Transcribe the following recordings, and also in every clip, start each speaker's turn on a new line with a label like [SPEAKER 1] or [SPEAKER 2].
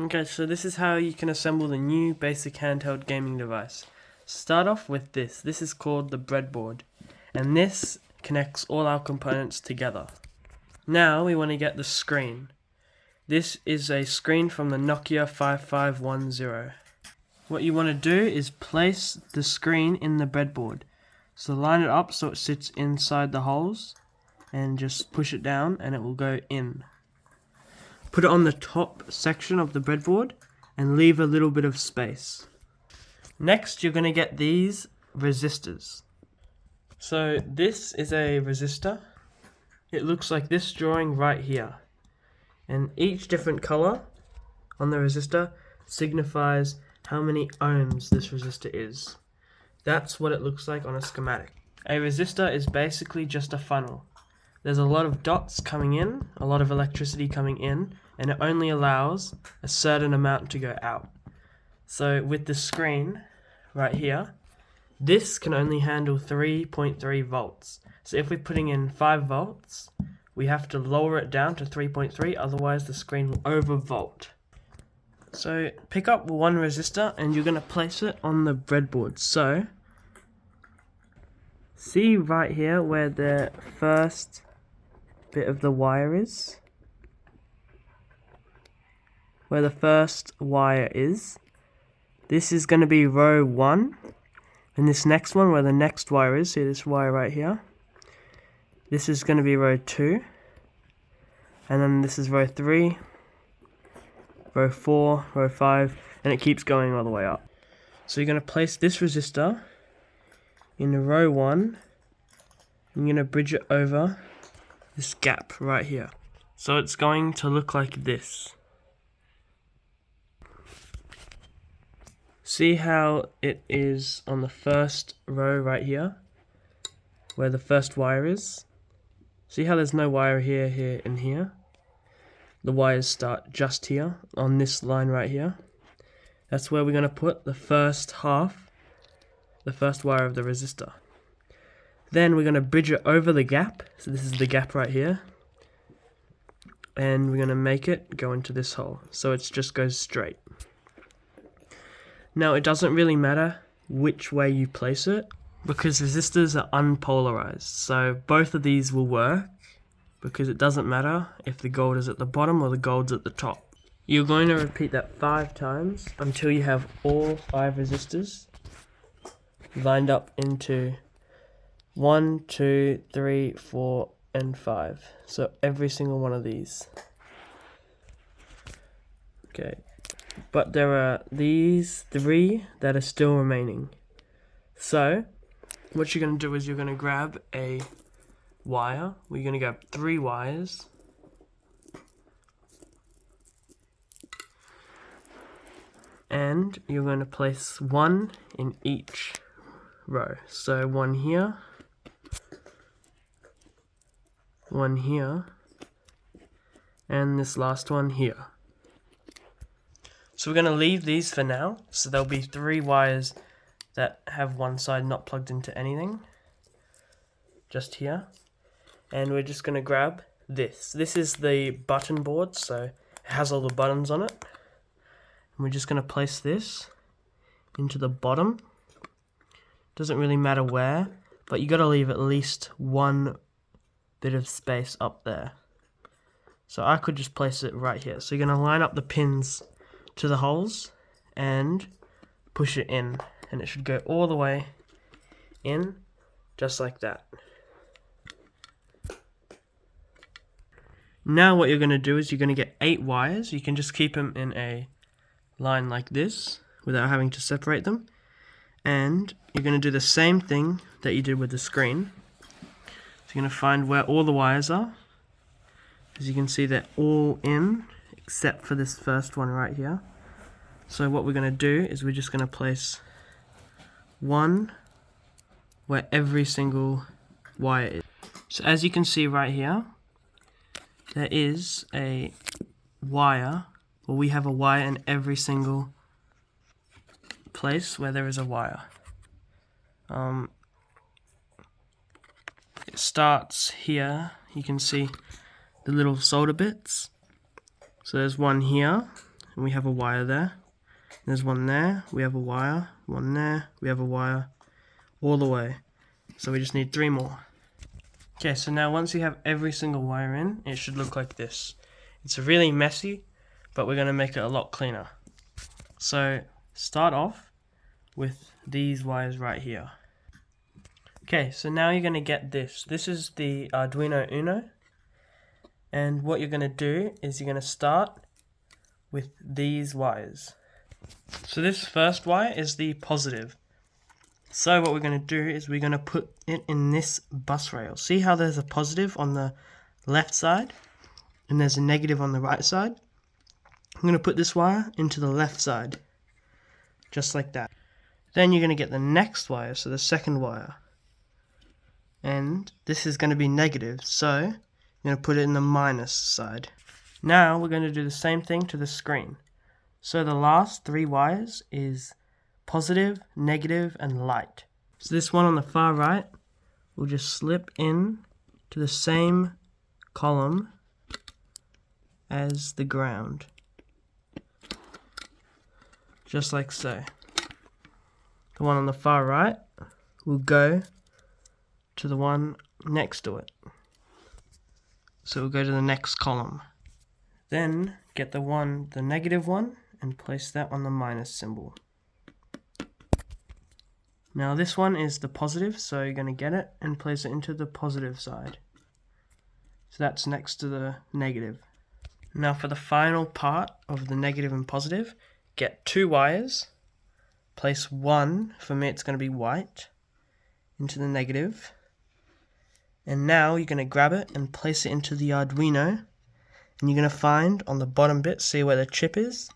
[SPEAKER 1] Okay, so this is how you can assemble the new basic handheld gaming device. Start off with this. This is called the breadboard, and this connects all our components together. Now we want to get the screen. This is a screen from the Nokia 5510. What you want to do is place the screen in the breadboard. So line it up so it sits inside the holes and just push it down and it will go in. Put it on the top section of the breadboard and leave a little bit of space. Next, you're going to get these resistors. So this is a resistor. It looks like this drawing right here. And each different color on the resistor signifies how many ohms this resistor is. That's what it looks like on a schematic. A resistor is basically just a funnel. There's a lot of dots coming in, a lot of electricity coming in, and it only allows a certain amount to go out. So with the screen right here, this can only handle 3.3 volts. So if we're putting in 5 volts, we have to lower it down to 3.3, otherwise the screen will overvolt. So pick up one resistor and you're going to place it on the breadboard. So see right here where the first bit of the wire is? Where the first wire is. This is going to be row 1. And this next one where the next wire is, see this wire right here? This is going to be row 2. And then this is row 3. Row 4, row 5, and it keeps going all the way up. So you're going to place this resistor in row 1, and you're going to bridge it over this gap right here. So it's going to look like this. See how it is on the first row right here, where the first wire is? See how there's no wire here, here, and here? The wires start just here, on this line right here. That's where we're going to put the first half, the first wire of the resistor. Then we're going to bridge it over the gap, so this is the gap right here. And we're going to make it go into this hole, so it just goes straight. Now it doesn't really matter which way you place it, because resistors are unpolarized, so both of these will work. Because it doesn't matter if the gold is at the bottom or the gold's at the top. You're going to repeat that 5 times until you have all 5 resistors lined up into 1, 2, 3, 4, and 5. So every single one of these. Okay, but there are these 3 that are still remaining. So what you're going to do is you're going to grab a wire. We're going to grab 3 wires. And you're going to place 1 in each row. So 1 here, 1 here, and this last one here. So we're going to leave these for now. So there'll be 3 wires that have one side not plugged into anything. Just here. And we're just going to grab this. This is the button board, so it has all the buttons on it. And we're just going to place this into the bottom. Doesn't really matter where, but you got to leave at least one bit of space up there. So I could just place it right here. So you're going to line up the pins to the holes and push it in. And it should go all the way in, just like that. Now what you're going to do is you're going to get 8 wires. You can just keep them in a line like this without having to separate them. And you're going to do the same thing that you did with the screen. So you're going to find where all the wires are. As you can see, they're all in except for this first one right here. So what we're going to do is we're just going to place 1 where every single wire is. So as you can see right here, there is a wire, or we have a wire in every single place where there is a wire. It starts here, you can see the little solder bits. So there's one here, and we have a wire there. There's one there, we have a wire, one there, we have a wire, all the way. So we just need 3 more. Okay, so now once you have every single wire in, it should look like this. It's really messy, but we're going to make it a lot cleaner. So start off with these wires right here. Okay, so now you're going to get this. This is the Arduino Uno. And what you're going to do is you're going to start with these wires. So this first wire is the positive. So what we're going to do is we're going to put it in this bus rail. See how there's a positive on the left side and there's a negative on the right side? I'm going to put this wire into the left side, just like that. Then you're going to get the next wire, so the second wire. And this is going to be negative, so I'm going to put it in the minus side. Now we're going to do the same thing to the screen. So the last 3 wires is positive, negative, and light. So this one on the far right will just slip in to the same column as the ground. Just like so. The one on the far right will go to the one next to it. So we'll go to the next column. Then get the negative one, and place that on the minus symbol. Now this one is the positive, so you're going to get it and place it into the positive side. So that's next to the negative. Now for the final part of the negative and positive, get 2 wires, place one, for me it's going to be white, into the negative. And now you're going to grab it and place it into the Arduino, and you're going to find on the bottom bit, see where the chip is?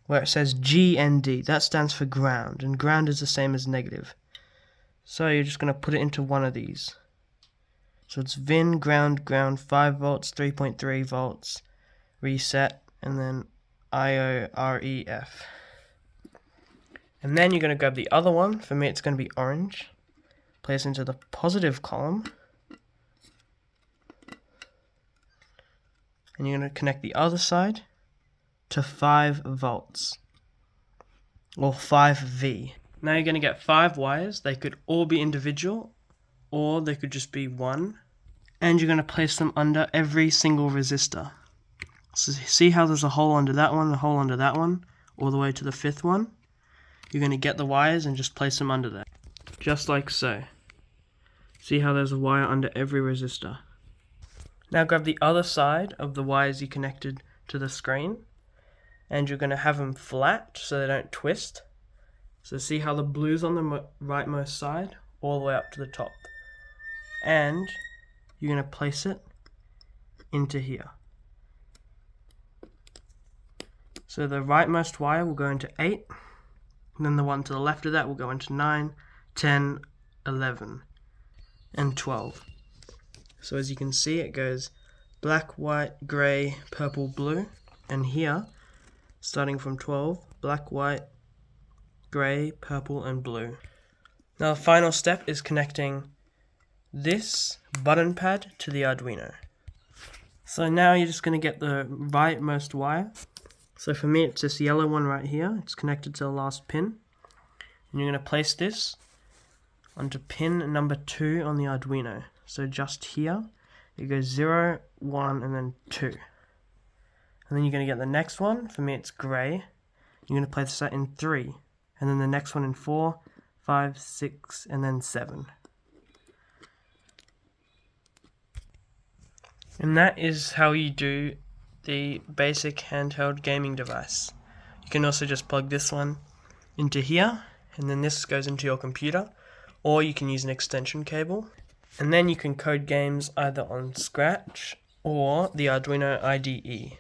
[SPEAKER 1] Where it says GND, that stands for ground, and ground is the same as negative. So you're just going to put it into one of these. So it's VIN, ground, 5 volts, 3.3 volts, reset, and then IOREF. And then you're going to grab the other one, for me it's going to be orange, place into the positive column, and you're going to connect the other side to 5 volts, or 5V. Now you're going to get 5 wires. They could all be individual, or they could just be one. And you're going to place them under every single resistor. So see how there's a hole under that one, a hole under that one, all the way to the 5th one? You're going to get the wires and just place them under there. Just like so. See how there's a wire under every resistor. Now grab the other side of the wires you connected to the screen, and you're going to have them flat so they don't twist. So see how the blue's on the rightmost side, all the way up to the top. And you're going to place it into here. So the rightmost wire will go into 8, and then the one to the left of that will go into 9, 10, 11, and 12. So as you can see, it goes black, white, grey, purple, blue, and here, starting from 12, black, white, grey, purple, and blue. Now the final step is connecting this button pad to the Arduino. So now you're just going to get the rightmost wire. So for me it's this yellow one right here, it's connected to the last pin. And you're going to place this onto pin number 2 on the Arduino. So just here, it goes 0, 1, and then 2. And then you're going to get the next one, for me it's grey. You're going to place that in 3. And then the next one in 4, 5, 6, and then 7. And that is how you do the basic handheld gaming device. You can also just plug this one into here, and then this goes into your computer, or you can use an extension cable. And then you can code games either on Scratch or the Arduino IDE.